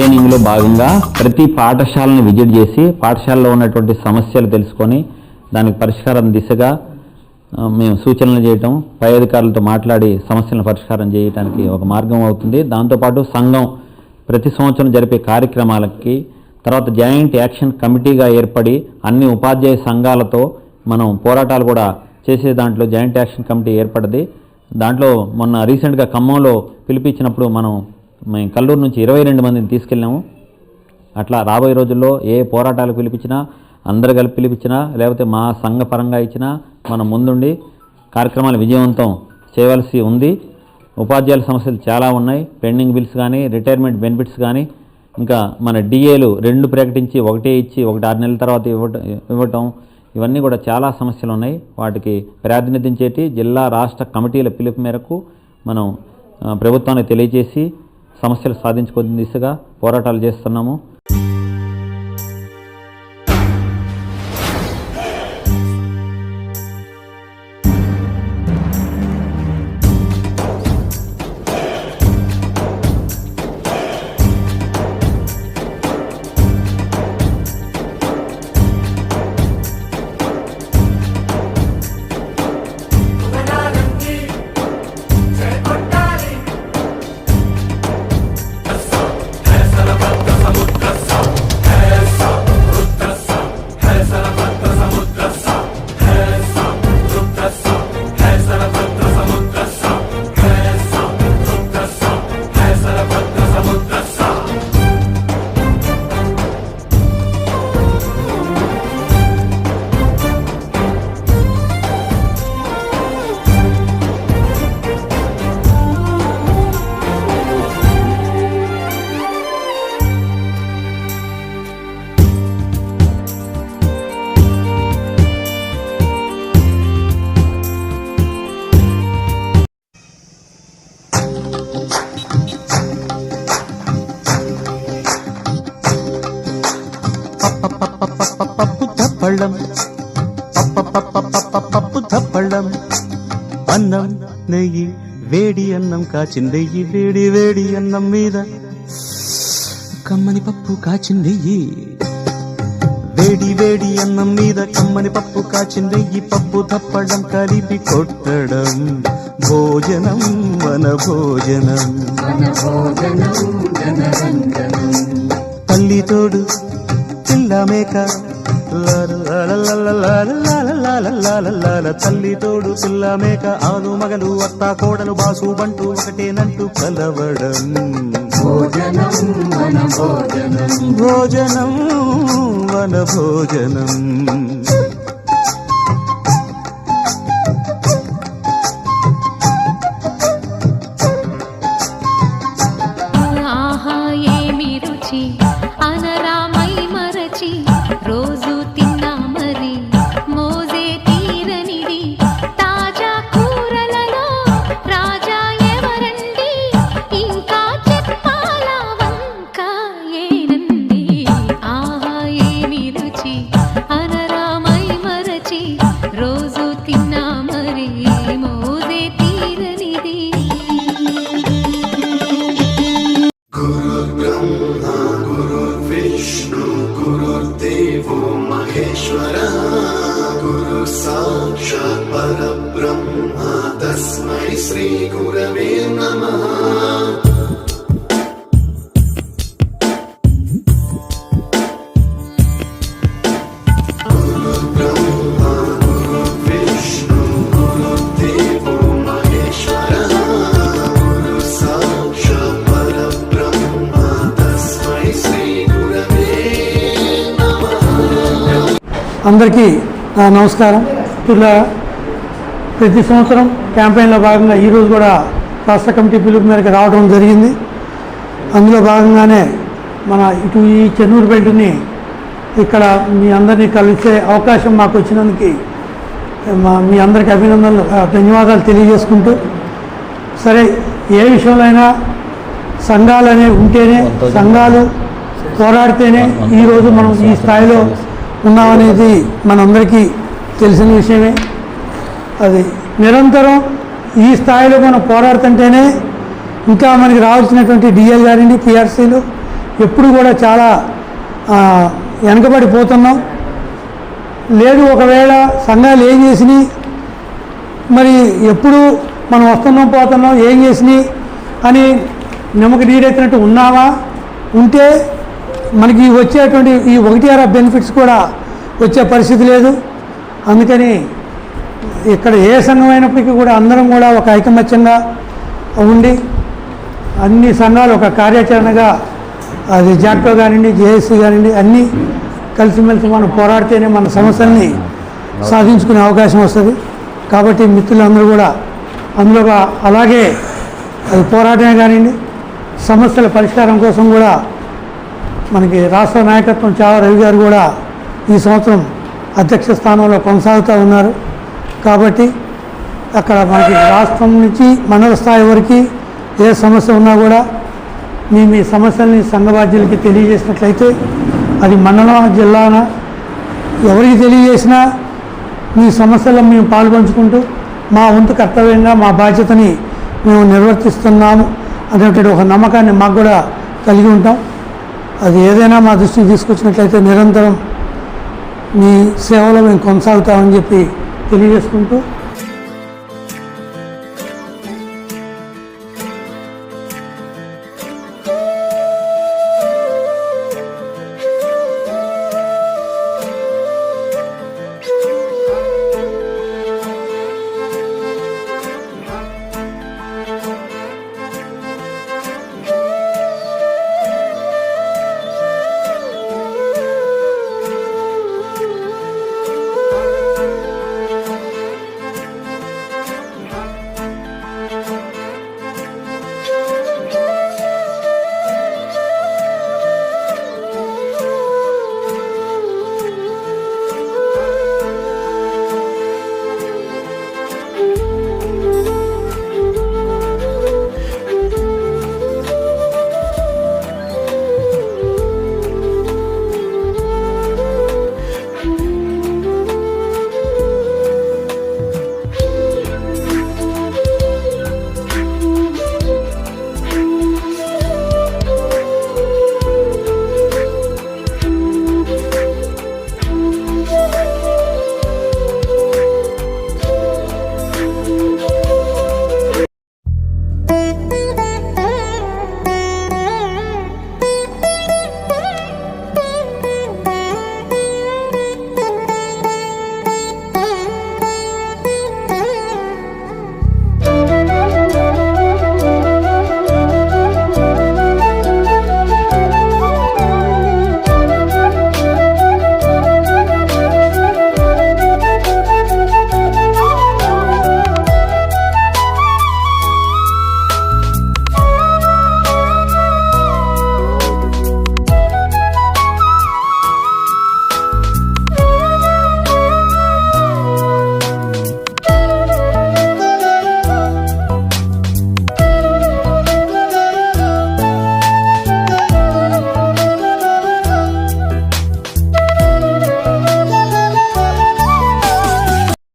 క్యాంపెయినింగ్లో భాగంగా ప్రతి పాఠశాలను విజిట్ చేసి పాఠశాలలో ఉన్నటువంటి సమస్యలు తెలుసుకొని దానికి పరిష్కారం దిశగా మేము సూచనలు చేయటం, పై అధికారులతో మాట్లాడి సమస్యలను పరిష్కారం చేయడానికి ఒక మార్గం అవుతుంది. దాంతోపాటు సంఘం ప్రతి సంవత్సరం జరిపే కార్యక్రమాలకి తర్వాత జాయింట్ యాక్షన్ కమిటీగా ఏర్పడి అన్ని ఉపాధ్యాయ సంఘాలతో మనం పోరాటాలు కూడా చేసే దాంట్లో జాయింట్ యాక్షన్ కమిటీ ఏర్పడింది. దాంట్లో మొన్న రీసెంట్గా ఖమ్మంలో పిలిపించినప్పుడు మేము కల్లూరు నుంచి 22 మందిని తీసుకెళ్ళాము. అట్లా రాబోయే రోజుల్లో ఏ పోరాటాలు పిలిపించినా, అందరు కలిపి పిలిపించినా, లేకపోతే మా సంఘ పరంగా ఇచ్చినా మనం ముందుండి కార్యక్రమాలు విజయవంతం చేయవలసి ఉంది. ఉపాధ్యాయుల సమస్యలు చాలా ఉన్నాయి. పెండింగ్ బిల్స్ కానీ, రిటైర్మెంట్ బెనిఫిట్స్ కానీ, ఇంకా మన డిఏలు 2 ప్రకటించి 1 ఇచ్చి 1 6 నెలల తర్వాత ఇవ్వటం, ఇవన్నీ కూడా చాలా సమస్యలు ఉన్నాయి. వాటికి ప్రాతినిధ్యం చేసి జిల్లా రాష్ట్ర కమిటీల పిలుపు మేరకు మనం ప్రభుత్వానికి తెలియజేసి సమస్యలు సాధించుకునే దిశగా పోరాటాలు చేస్తున్నాము. పప్పళ్ళం అన్నం నెయ్యి వేడి అన్నం కాచిందెయ్యి, వేడి వేడి అన్నం మీద కమ్మని పప్పు కాచిందెయ్యి, వేడి వేడి అన్నం మీద కమ్మని పప్పు కాచిందెయ్యి, పప్పు తప్పడం కలిపి కొట్టడం భోజనం వన భోజనం, తల్లి తోడు పిల్ల మేక తల్లి తోడు పిల్ల మేక ఆలు మగలు అత్త కోడలు బాసు బంటూ ఒకటేనంటూ కలవడం భోజనం వన భోజనం. అందరికీ నమస్కారం. ఇలా ప్రతి సంవత్సరం క్యాంపెయిన్లో భాగంగా ఈరోజు కూడా రాష్ట్ర కమిటీ పిలుపు మేరకు రావడం జరిగింది. అందులో భాగంగానే మన ఈ చెన్నూరు బెల్ట్ని ఇక్కడ మీ అందరినీ కలిసే అవకాశం మాకు వచ్చినందుకు మీ అందరికీ అభినందనలు, ధన్యవాదాలు తెలియజేసుకుంటూ, సరే ఏ విషయంలో అయినా సంఘాలు అనేవి ఉంటేనే, సంఘాలు పోరాడితేనే ఈరోజు మనం ఈ స్థాయిలో ఉన్నామనేది మనందరికీ తెలిసిన విషయమే. అది నిరంతరం ఈ స్థాయిలో మనం పోరాడుతుంటేనే ఇంకా మనకి రావాల్సినటువంటి డిఎల్ గారండి, పిఆర్సీలు ఎప్పుడు కూడా చాలా వెనకబడిపోతున్నాం. లేదు ఒకవేళ సంఘాలు ఏం చేసినాయి, మరి ఎప్పుడు మనం వస్తున్నాం పోతున్నాం, ఏం చేసినాయి అని నమ్మక నీరెత్తినట్టు ఉన్నావా? ఉంటే మనకి వచ్చేటువంటి ఈ 1 బెనిఫిట్స్ కూడా వచ్చే పరిస్థితి లేదు. అందుకని ఇక్కడ ఏ సంఘం అయినప్పటికీ కూడా అందరం కూడా ఒక ఐకమత్యంగా ఉండి అన్ని సంఘాలు ఒక కార్యాచరణగా, అది జాక్టో కానివ్వండి, జేఏసీ కానివ్వండి, అన్నీ కలిసిమెలిసి మనం పోరాడితేనే మన సమస్యల్ని సాధించుకునే అవకాశం వస్తుంది. కాబట్టి మిత్రులందరూ కూడా అందులో అలాగే అది పోరాటమే కానివ్వండి, సమస్యల పరిష్కారం కోసం కూడా మనకి రాష్ట్ర నాయకత్వం చాలా రవి గారు కూడా ఈ సంవత్సరం అధ్యక్ష స్థానంలో కొనసాగుతూ ఉన్నారు. కాబట్టి అక్కడ మనకి రాష్ట్రం నుంచి మండల స్థాయి వరకు ఏ సమస్య ఉన్నా కూడా మీ సమస్యల్ని సంఘ బాధ్యులకి తెలియజేసినట్లయితే అది మండలం జిల్లాన ఎవరికి తెలియజేసినా మీ సమస్యల్లో మేము పాల్పంచుకుంటూ మా వంతు కర్తవ్యంగా మా బాధ్యతని మేము నిర్వర్తిస్తున్నాము అనేటువంటి ఒక నమ్మకాన్ని మాకు కూడా కలిగి ఉంటాం. అది ఏదైనా మా దృష్టికి తీసుకొచ్చినట్లయితే నిరంతరం మీ సేవలో మేము కొనసాగుతామని చెప్పి తెలియజేసుకుంటూ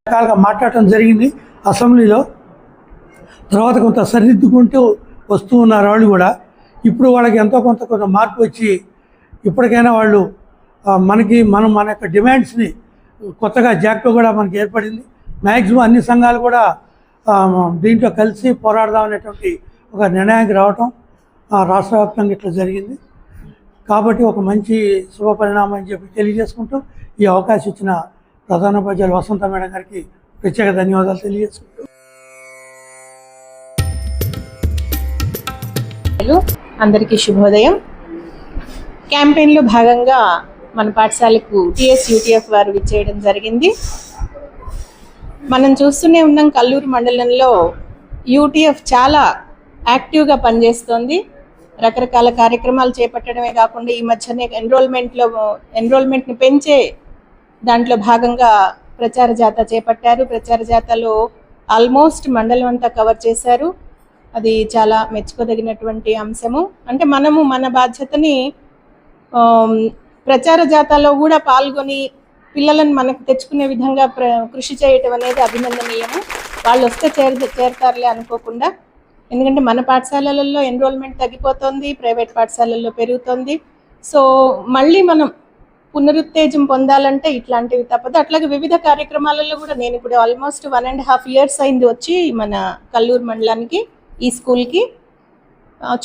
రకాలుగా మాట్లాడటం జరిగింది అసెంబ్లీలో. తర్వాత కొంత సరిదిద్దుకుంటూ వస్తూ ఉన్నారు వాళ్ళు కూడా. ఇప్పుడు వాళ్ళకి ఎంతో కొంత మార్పు వచ్చి ఇప్పటికైనా వాళ్ళు మన యొక్క డిమాండ్స్ని కొత్తగా జాక్టో కూడా మనకి ఏర్పడింది. మ్యాక్సిమం అన్ని సంఘాలు కూడా దీంట్లో కలిసి పోరాడదామనేటువంటి ఒక నిర్ణయానికి రావటం రాష్ట్ర వ్యాప్తంగా ఇట్లా జరిగింది. కాబట్టి ఒక మంచి శుభ పరిణామం అని చెప్పి తెలియజేసుకుంటూ ఈ అవకాశం ఇచ్చిన ప్రధానోపాధ్యాయులు వసంత మేడం గారికి ప్రత్యేక ధన్యవాదాలు తెలియజేసుకుంటూ అందరికీ శుభోదయం. క్యాంపెయిన్లో భాగంగా మన పాఠశాలకు టీఎస్యూటీఎఫ్ వారు విచ్చేయడం జరిగింది. మనం చూస్తూనే ఉన్నాం, కల్లూరు మండలంలో యూటీఎఫ్ చాలా యాక్టివ్గా పనిచేస్తోంది. రకరకాల కార్యక్రమాలు చేపట్టడమే కాకుండా ఈ మధ్యనే ఎన్రోల్మెంట్ని పెంచే దాంట్లో భాగంగా ప్రచార జాత చేపట్టారు. ప్రచార జాతలో ఆల్మోస్ట్ మండలం అంతా కవర్ చేశారు. అది చాలా మెచ్చుకోదగినటువంటి అంశము. అంటే మనము మన బాధ్యతని ప్రచార జాతలో కూడా పాల్గొని పిల్లలను మనకు తెచ్చుకునే విధంగా కృషి చేయటం అనేది అభినందనీయము. వాళ్ళు వస్తే చేరతారులే అనుకోకుండా ఎందుకంటే మన పాఠశాలలలో ఎన్రోల్మెంట్ తగ్గిపోతుంది, ప్రైవేట్ పాఠశాలల్లో పెరుగుతుంది. సో మళ్ళీ మనం పునరుత్తేజం పొందాలంటే ఇట్లాంటివి తప్పదు. అట్లాగే వివిధ కార్యక్రమాలలో కూడా నేను ఇప్పుడు ఆల్మోస్ట్ 1.5 years అయింది వచ్చి మన కల్లూరు మండలానికి, ఈ స్కూల్కి.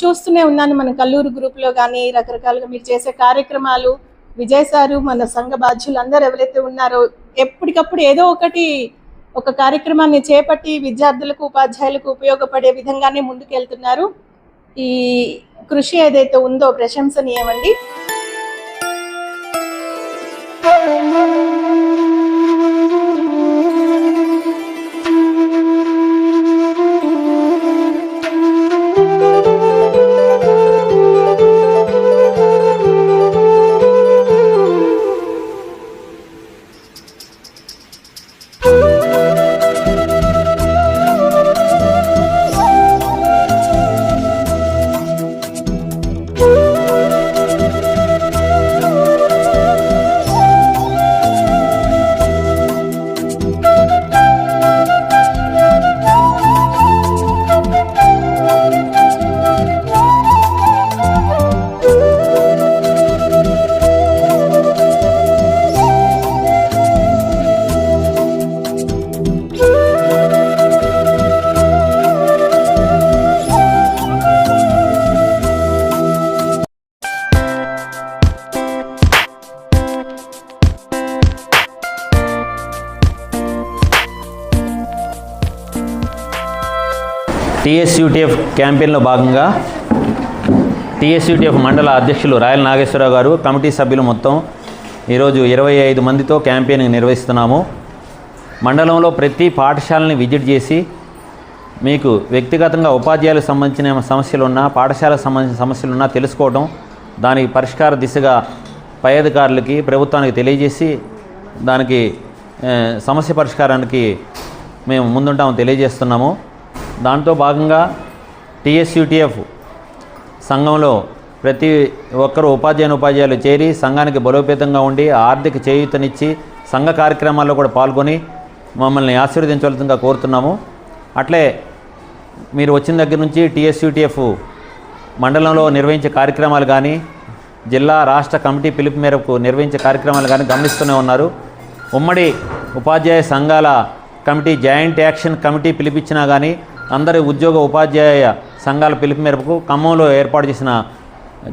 చూస్తూనే ఉన్నాను మన కల్లూరు గ్రూప్లో కానీ రకరకాలుగా మీరు చేసే కార్యక్రమాలు. విజయ్ సారు, మన సంఘ బాధ్యులు అందరూ ఎవరైతే ఉన్నారో ఎప్పటికప్పుడు ఏదో ఒక కార్యక్రమాన్ని చేపట్టి విద్యార్థులకు, ఉపాధ్యాయులకు ఉపయోగపడే విధంగానే ముందుకెళ్తున్నారు. ఈ కృషి ఏదైతే ఉందో ప్రశంసనీయమండి. టీఎస్యూటీఎఫ్ క్యాంపెయిన్లో భాగంగా టీఎస్యూటీఎఫ్ మండల అధ్యక్షులు రాయల నాగేశ్వరరావు గారు, కమిటీ సభ్యులు మొత్తం ఈరోజు 25 మందితో క్యాంపెయిన్ నిర్వహిస్తున్నాము. మండలంలో ప్రతి పాఠశాలని విజిట్ చేసి మీకు వ్యక్తిగతంగా ఉపాధ్యాయులకు సంబంధించిన సమస్యలున్నా, పాఠశాలకు సంబంధించిన సమస్యలున్నా తెలుసుకోవడం, దానికి పరిష్కార దిశగా పై అధికారులకి, ప్రభుత్వానికి తెలియజేసి దానికి సమస్య పరిష్కారానికి మేము ముందుంటామని తెలియజేస్తున్నాము. దాంతో భాగంగా టీఎస్యూటీఎఫ్ సంఘంలో ప్రతి ఒక్కరూ ఉపాధ్యాయులు చేరి సంఘానికి బలోపేతంగా ఉండి ఆర్థిక చేయూతనిచ్చి సంఘ కార్యక్రమాల్లో కూడా పాల్గొని మమ్మల్ని ఆశీర్వదించవలసిందిగా కోరుతున్నాము. అట్లే మీరు వచ్చిన దగ్గర నుంచి టీఎస్యూటీఎఫ్ మండలంలో నిర్వహించే కార్యక్రమాలు కానీ, జిల్లా రాష్ట్ర కమిటీ పిలుపు మేరకు నిర్వహించే కార్యక్రమాలు కానీ గమనిస్తూనే ఉన్నారు. ఉమ్మడి ఉపాధ్యాయ సంఘాల కమిటీ జాయింట్ యాక్షన్ కమిటీ పిలిపించినా కానీ అందరి ఉద్యోగ ఉపాధ్యాయ సంఘాల పిలుపు మేరకు ఖమ్మంలో ఏర్పాటు చేసిన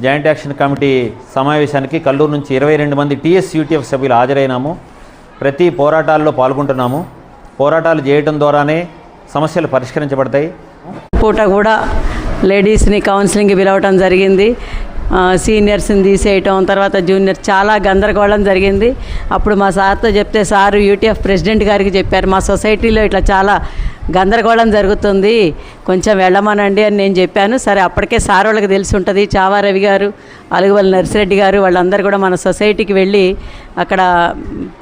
జాయింట్ యాక్షన్ కమిటీ సమావేశానికి కల్లూరు నుంచి 22 మంది టీఎస్యూటీఎఫ్ సభ్యులు హాజరైనాము. ప్రతి పోరాటాల్లో పాల్గొంటున్నాము. పోరాటాలు చేయడం ద్వారానే సమస్యలు పరిష్కరించబడతాయి. పూట కూడా లేడీస్ని కౌన్సిలింగ్కి పిలవటం జరిగింది. సీనియర్స్ని తీసేయటం, తర్వాత జూనియర్, చాలా గందరగోళం జరిగింది. అప్పుడు మా సార్తో చెప్తే సారు యూటీఎఫ్ ప్రెసిడెంట్ గారికి చెప్పారు, మా సొసైటీలో ఇట్లా చాలా గందరగోళం జరుగుతుంది, కొంచెం వెళ్ళమనండి అని నేను చెప్పాను. సరే, అప్పటికే సార్ వాళ్ళకి తెలిసి ఉంటుంది. చావా రవి గారు, అలుగువల్లి నర్సిరెడ్డి గారు వాళ్ళందరూ కూడా మన సొసైటీకి వెళ్ళి అక్కడ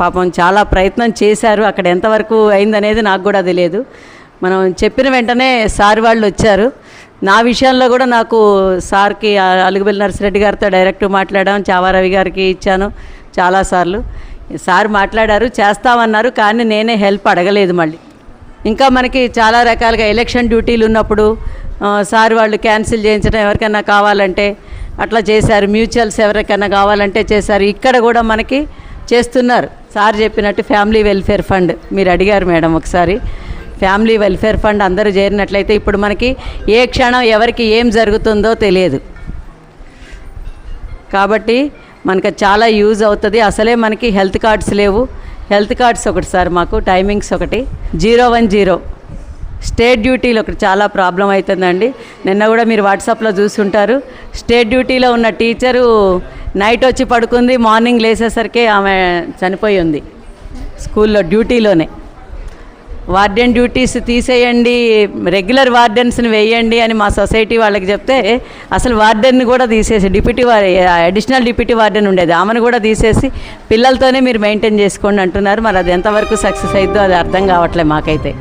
పాపం చాలా ప్రయత్నం చేశారు. అక్కడ ఎంతవరకు అయిందనేది నాకు కూడా తెలియదు. మనం చెప్పిన వెంటనే సార్ వాళ్ళు వచ్చారు. నా విషయంలో కూడా నాకు సార్కి, అలుగువల్లి నర్సిరెడ్డి గారితో డైరెక్ట్ మాట్లాడాం, చావా రవి గారికి ఇచ్చాను చాలాసార్లు. సార్ మాట్లాడారు, చేస్తామన్నారు, కానీ నేనే హెల్ప్ అడగలేదు. మళ్ళీ ఇంకా మనకి చాలా రకాలుగా ఎలక్షన్ డ్యూటీలు ఉన్నప్పుడు సార్ వాళ్ళు క్యాన్సిల్ చేయించడం, ఎవరికైనా కావాలంటే అట్లా చేశారు. మ్యూచువల్స్ ఎవరికైనా కావాలంటే చేశారు. ఇక్కడ కూడా మనకి చేస్తున్నారు. సార్ చెప్పినట్టు ఫ్యామిలీ వెల్ఫేర్ ఫండ్ మీరు అడిగారు మేడం ఒకసారి. ఫ్యామిలీ వెల్ఫేర్ ఫండ్ అందరూ చేరినట్లయితే ఇప్పుడు మనకి ఏ క్షణం ఎవరికి ఏం జరుగుతుందో తెలియదు. కాబట్టి మనకు చాలా యూజ్ అవుతుంది. అసలే మనకి హెల్త్ కార్డ్స్ లేవు. హెల్త్ కార్డ్స్ ఒకటి సార్, మాకు టైమింగ్స్ ఒకటి 010 స్టేట్ డ్యూటీలో ఒకటి చాలా ప్రాబ్లం అవుతుందండి. నిన్న కూడా మీరు వాట్సాప్లో చూసుంటారు. స్టేట్ డ్యూటీలో ఉన్న టీచరు నైట్ వచ్చి పడుకుంది, మార్నింగ్ లేసేసరికి ఆమె చనిపోయి ఉంది స్కూల్లో డ్యూటీలోనే. వార్డెన్ డ్యూటీస్ తీసేయండి, రెగ్యులర్ వార్డెన్స్ని వేయండి అని మా సొసైటీ వాళ్ళకి చెప్తే అసలు వార్డెన్ని కూడా తీసేసి అడిషనల్ డిప్యూటీ వార్డెన్ ఉండేది, ఆమెను కూడా తీసేసి పిల్లలతోనే మీరు మెయింటైన్ చేసుకోండి అంటున్నారు. మరి అది ఎంతవరకు సక్సెస్ అయిద్దో అది అర్థం కావట్లేదు మాకైతే.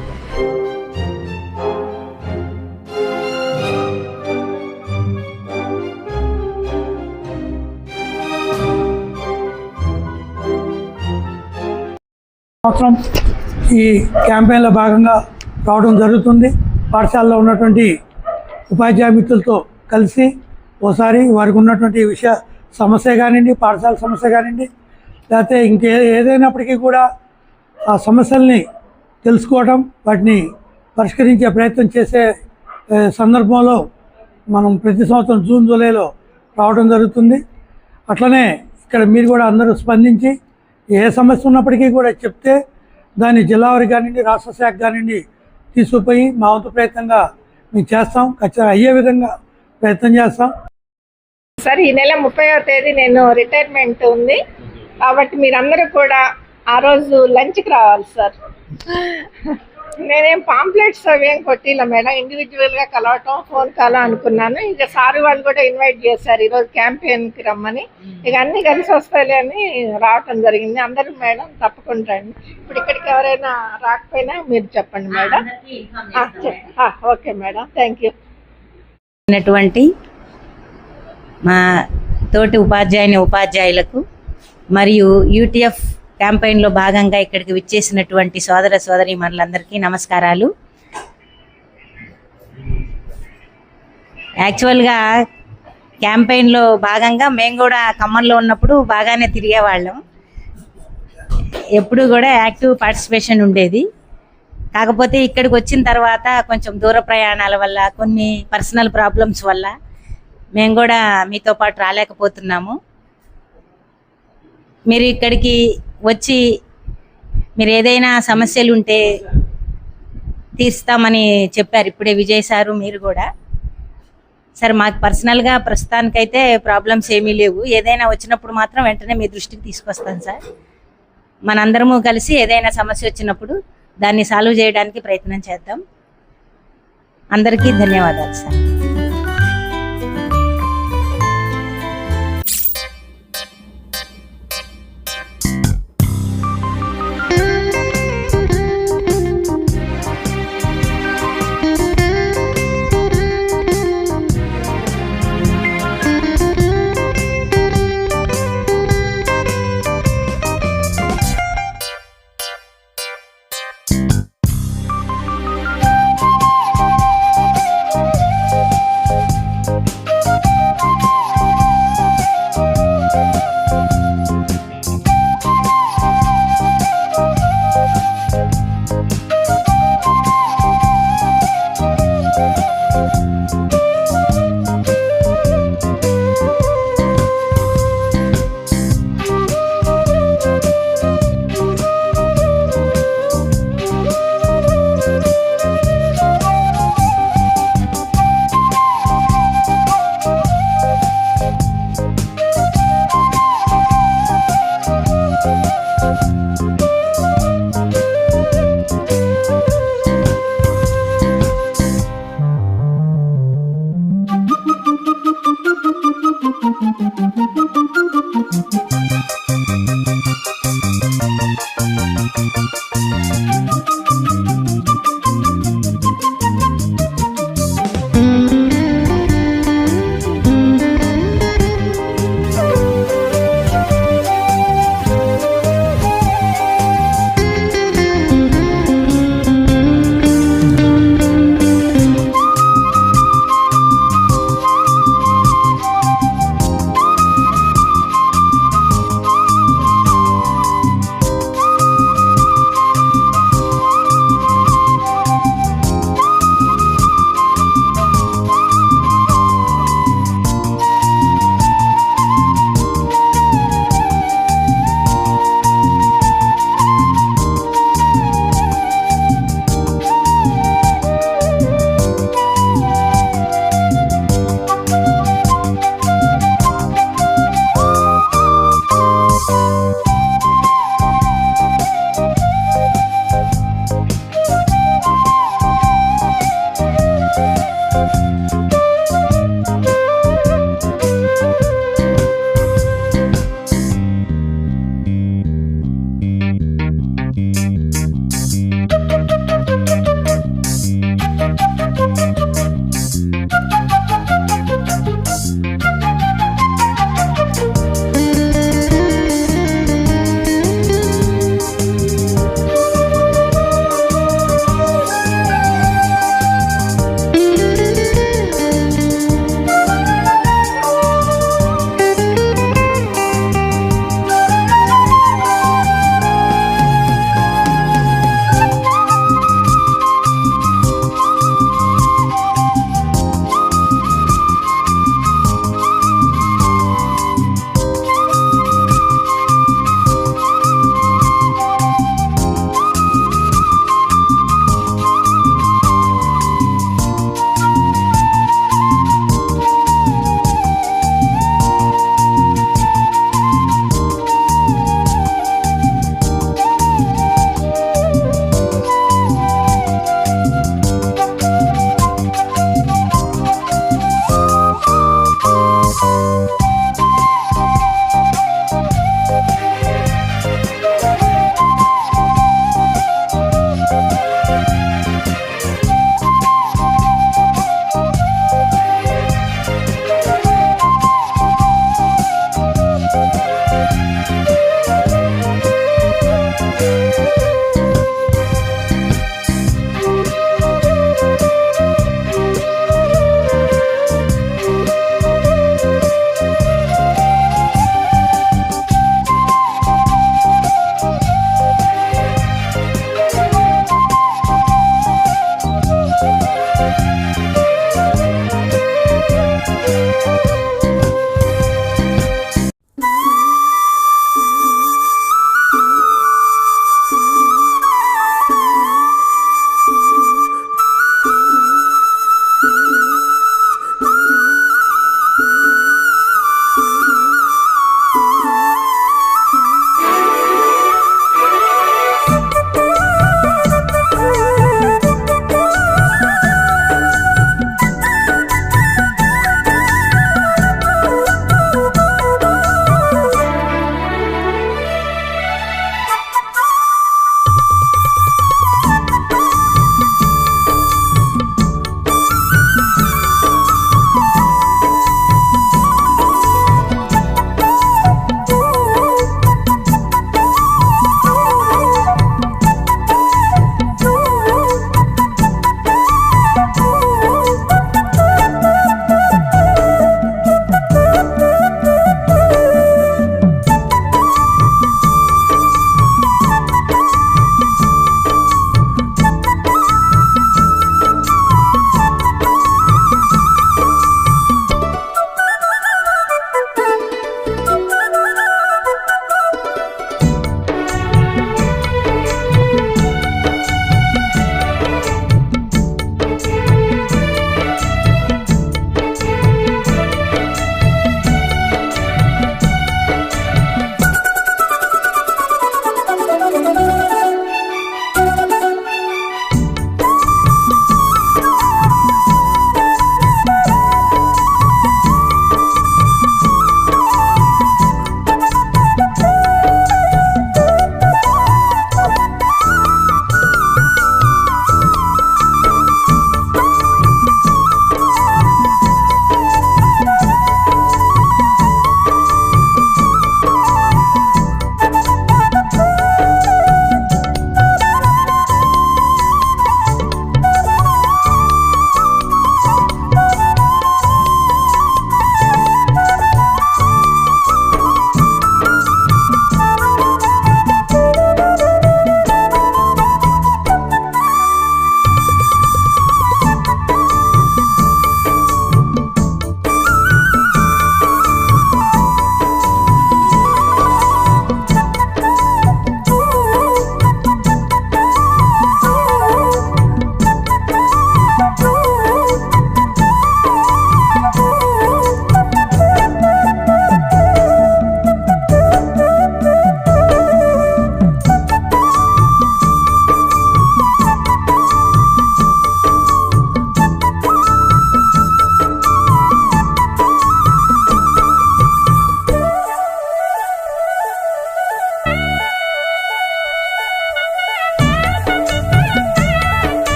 సంవత్సరం ఈ క్యాంపెయిన్లో భాగంగా రావడం జరుగుతుంది. పాఠశాలలో ఉన్నటువంటి ఉపాధ్యాయ మిత్రులతో కలిసి ఓసారి వారికి ఉన్నటువంటి విషయ సమస్య కానివ్వండి, పాఠశాల సమస్య కానివ్వండి, లేకపోతే ఏదైనప్పటికీ కూడా ఆ సమస్యల్ని తెలుసుకోవడం, వాటిని పరిష్కరించే ప్రయత్నం చేసే సందర్భంలో మనం ప్రతి సంవత్సరం జూన్ జూలైలో రావడం జరుగుతుంది. అట్లనే ఇక్కడ మీరు కూడా అందరూ స్పందించి ఏ సమస్య ఉన్నప్పటికీ కూడా చెప్తే దాన్ని జిల్లా వారికి కానివ్వండి, రాష్ట్ర శాఖ కానివ్వండి తీసుకుపోయి మా వంతు ప్రయత్నంగా మేము చేస్తాం. ఖచ్చితంగా అయ్యే విధంగా ప్రయత్నం చేస్తాం. సార్, ఈ నెల 30వ తేదీ నేను రిటైర్మెంట్ ఉంది కాబట్టి మీరందరూ కూడా ఆ రోజు లంచ్కి రావాలి సార్. నేనేం పాంప్లెట్స్ అవేం కొట్టిలా మేడం, ఇండివిజువల్గా కలవటం, ఫోన్ కాల్ అనుకున్నాను. ఇక సార్ వాళ్ళు కూడా ఇన్వైట్ చేశారు ఈరోజు క్యాంపెయిన్కి రమ్మని. ఇక అన్నీ కలిసి వస్తాయి అని రావటం జరిగింది. అందరూ మేడం తప్పకుండా రండి. ఇప్పుడు ఇక్కడికి ఎవరైనా రాకపోయినా మీరు చెప్పండి madam. Okay madam, thank you. మా తోటి ఉపాధ్యాయులకు మరియు యూటీఎఫ్ క్యాంపెయిన్లో భాగంగా ఇక్కడికి విచ్చేసినటువంటి సోదర సోదరీమణులందరికీ నమస్కారాలు. యాక్చువల్గా క్యాంపెయిన్లో భాగంగా మేము కూడా ఖమ్మంలో ఉన్నప్పుడు బాగానే తిరిగేవాళ్ళం. ఎప్పుడు కూడా యాక్టివ్ పార్టిసిపేషన్ ఉండేది. కాకపోతే ఇక్కడికి వచ్చిన తర్వాత కొంచెం దూర ప్రయాణాల వల్ల, కొన్ని పర్సనల్ ప్రాబ్లమ్స్ వల్ల మేము కూడా మీతో పాటు రాలేకపోతున్నాము. మీరు ఇక్కడికి వచ్చి మీరు ఏదైనా సమస్యలు ఉంటే తీస్తామని చెప్పారు ఇప్పుడే విజయ్ సారు, మీరు కూడా. సరే, మాకు పర్సనల్గా ప్రస్తుతానికైతే ప్రాబ్లమ్స్ ఏమీ లేవు. ఏదైనా వచ్చినప్పుడు మాత్రం వెంటనే మీ దృష్టికి తీసుకొస్తాను సార్. మనందరము కలిసి ఏదైనా సమస్య వచ్చినప్పుడు దాన్ని సాల్వ్ చేయడానికి ప్రయత్నం చేద్దాం. అందరికీ ధన్యవాదాలు సార్.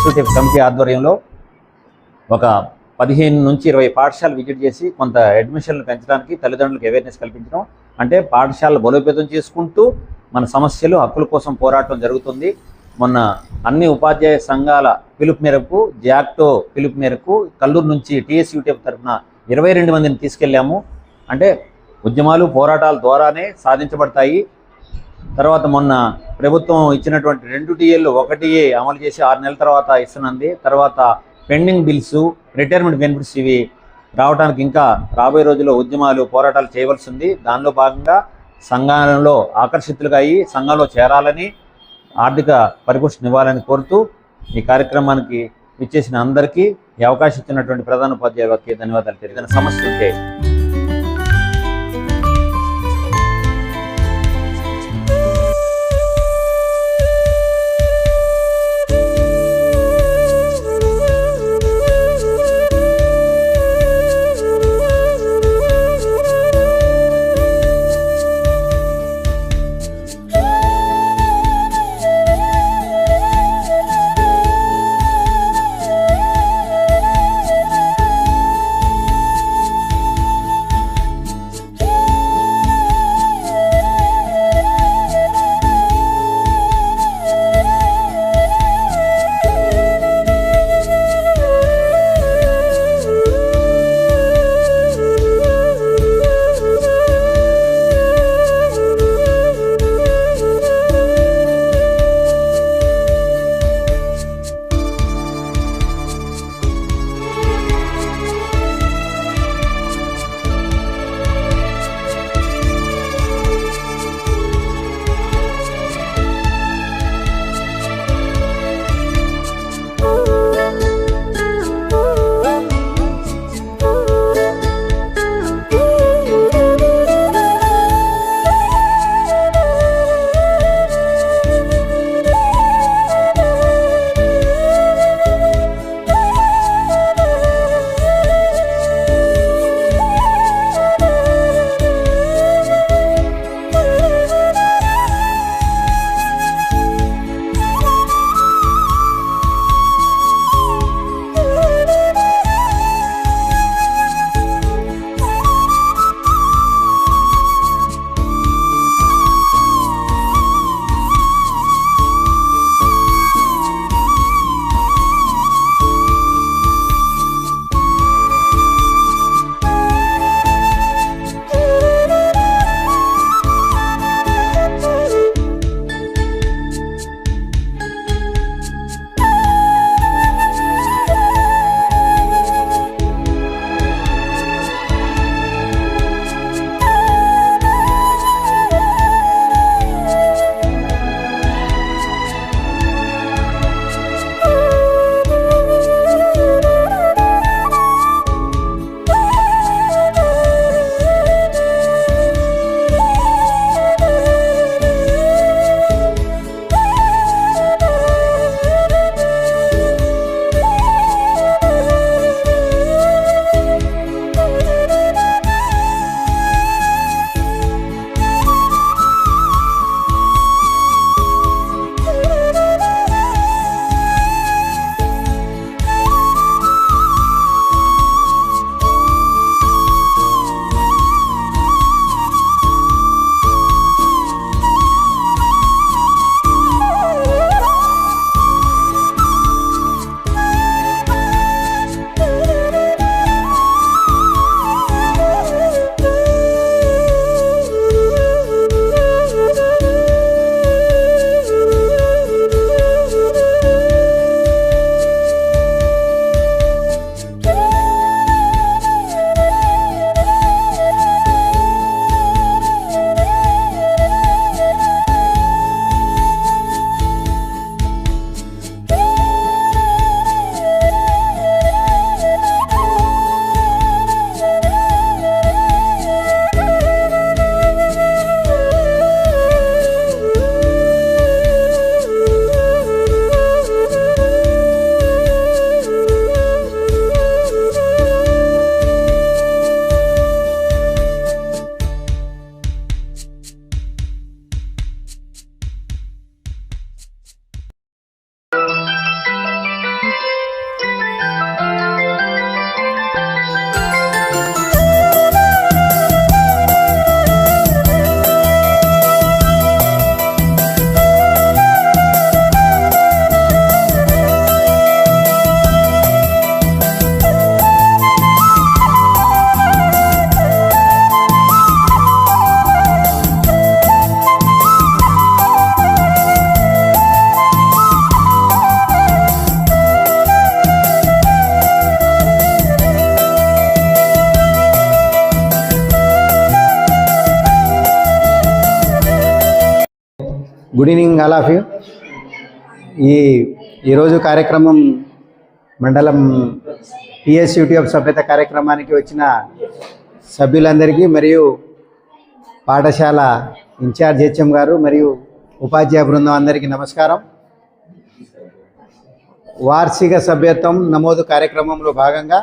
టీఎస్యూటీఎఫ్ కమిటీ ఆధ్వర్యంలో ఒక 15 నుంచి 20 పాఠశాలలు విజిట్ చేసి కొంత అడ్మిషన్లు పెంచడానికి తల్లిదండ్రులకు అవేర్నెస్ కల్పించడం, అంటే పాఠశాలలు బలోపేతం చేసుకుంటూ మన సమస్యలు హక్కుల కోసం పోరాటం జరుగుతుంది. మొన్న అన్ని ఉపాధ్యాయ సంఘాల పిలుపు మేరకు, జాక్టో పిలుపు మేరకు కల్లూరు నుంచి టీఎస్యూటీఎఫ్ తరఫున 22 మందిని తీసుకెళ్ళాము. అంటే ఉద్యమాలు పోరాటాల ద్వారానే సాధించబడతాయి. తర్వాత మొన్న ప్రభుత్వం ఇచ్చినటువంటి 2 టీఏలు 1 టీఏ అమలు చేసి 6 నెలల తర్వాత ఇస్తున్నది. తర్వాత పెండింగ్ బిల్స్, రిటైర్మెంట్ బెనిఫిట్స్ ఇవి రావడానికి ఇంకా రాబోయే రోజుల్లో ఉద్యమాలు పోరాటాలు చేయవలసి ఉంది. దానిలో భాగంగా సంఘాలలో ఆకర్షితులుగా అయ్యి సంఘంలో చేరాలని, ఆర్థిక పరిపుష్టిని ఇవ్వాలని కోరుతూ ఈ కార్యక్రమానికి ఇచ్చేసిన అందరికీ ఈ అవకాశం ఇచ్చినటువంటి ప్రధాన ఉపాధ్యాయులకి ధన్యవాదాలు తెలియజేసిన సమస్య ఉంటే good evening all of you. ఈరోజు కార్యక్రమం మండలం టీఎస్ యూటీఎఫ్ సభ్యత కార్యక్రమానికి వచ్చిన సభ్యులందరికీ మరియు పాఠశాల ఇన్ఛార్జ్ హెచ్ఎం గారు మరియు ఉపాధ్యాయ బృందం అందరికీ నమస్కారం. వార్షిక సభ్యత్వం నమోదు కార్యక్రమంలో భాగంగా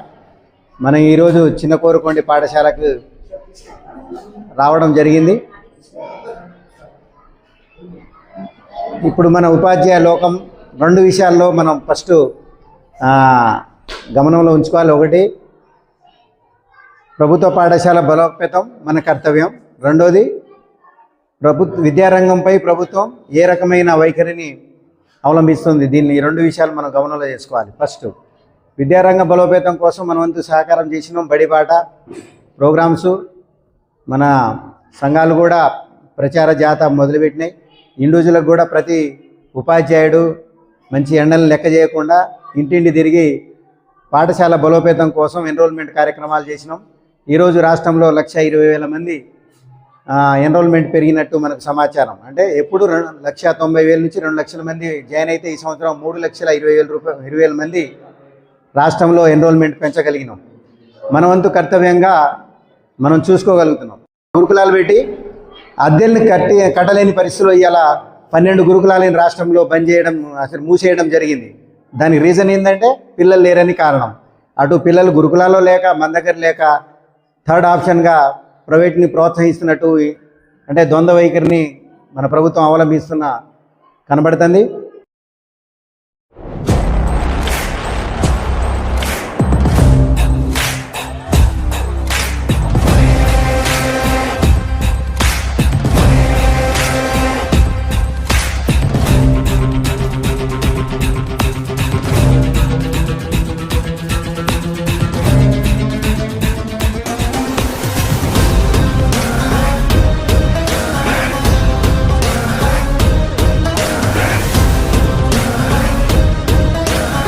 మనం ఈరోజు చిన్న కోరుకొండి పాఠశాలకు రావడం జరిగింది. ఇప్పుడు మన ఉపాధ్యాయ లోకం రెండు విషయాల్లో మనం ఫస్ట్ గమనంలో ఉంచుకోవాలి. ఒకటి, ప్రభుత్వ పాఠశాల బలోపేతం మన కర్తవ్యం. రెండోది, విద్యారంగంపై ప్రభుత్వం ఏ రకమైన వైఖరిని అవలంబిస్తుంది, దీన్ని ఈ రెండు విషయాలు మనం గమనంలో చేసుకోవాలి. ఫస్ట్, విద్యారంగ బలోపేతం కోసం మన వంతు సహకారం చేసినాం. బడిబాట ప్రోగ్రామ్స్, మన సంఘాలు కూడా ప్రచార జాత మొదలుపెట్టినాయి. ఇండివిజువల్కి కూడా ప్రతి ఉపాధ్యాయుడు మంచి ఎండలను లెక్క చేయకుండా ఇంటింటి తిరిగి పాఠశాల బలోపేతం కోసం ఎన్రోల్మెంట్ కార్యక్రమాలు చేసినాం. ఈరోజు రాష్ట్రంలో 1,20,000 మంది ఎన్రోల్మెంట్ పెరిగినట్టు మనకు సమాచారం. అంటే ఎప్పుడు 1,90,000 నుంచి 2 లక్షల మంది జాయిన్ అయితే ఈ సంవత్సరం 3,20,000 మంది రాష్ట్రంలో ఎన్రోల్మెంట్ పెంచగలిగినాం. మన వంతు కర్తవ్యంగా మనం చూసుకోగలుగుతున్నాం. గురుకులాలు పెట్టి అద్దెల్ని కట్టలేని పరిస్థితుల్లో ఇవాళ 12 గురుకులాలని రాష్ట్రంలో బంద్ చేయడం, అసలు మూసేయడం జరిగింది. దానికి రీజన్ ఏంటంటే పిల్లలు లేరని కారణం. అటు పిల్లలు గురుకులాల్లో లేక, మన దగ్గర లేక, థర్డ్ ఆప్షన్గా ప్రైవేట్ని ప్రోత్సహిస్తున్నట్టు అంటే ద్వంద్వ వైఖరిని మన ప్రభుత్వం అవలంబిస్తున్న కనబడుతుంది.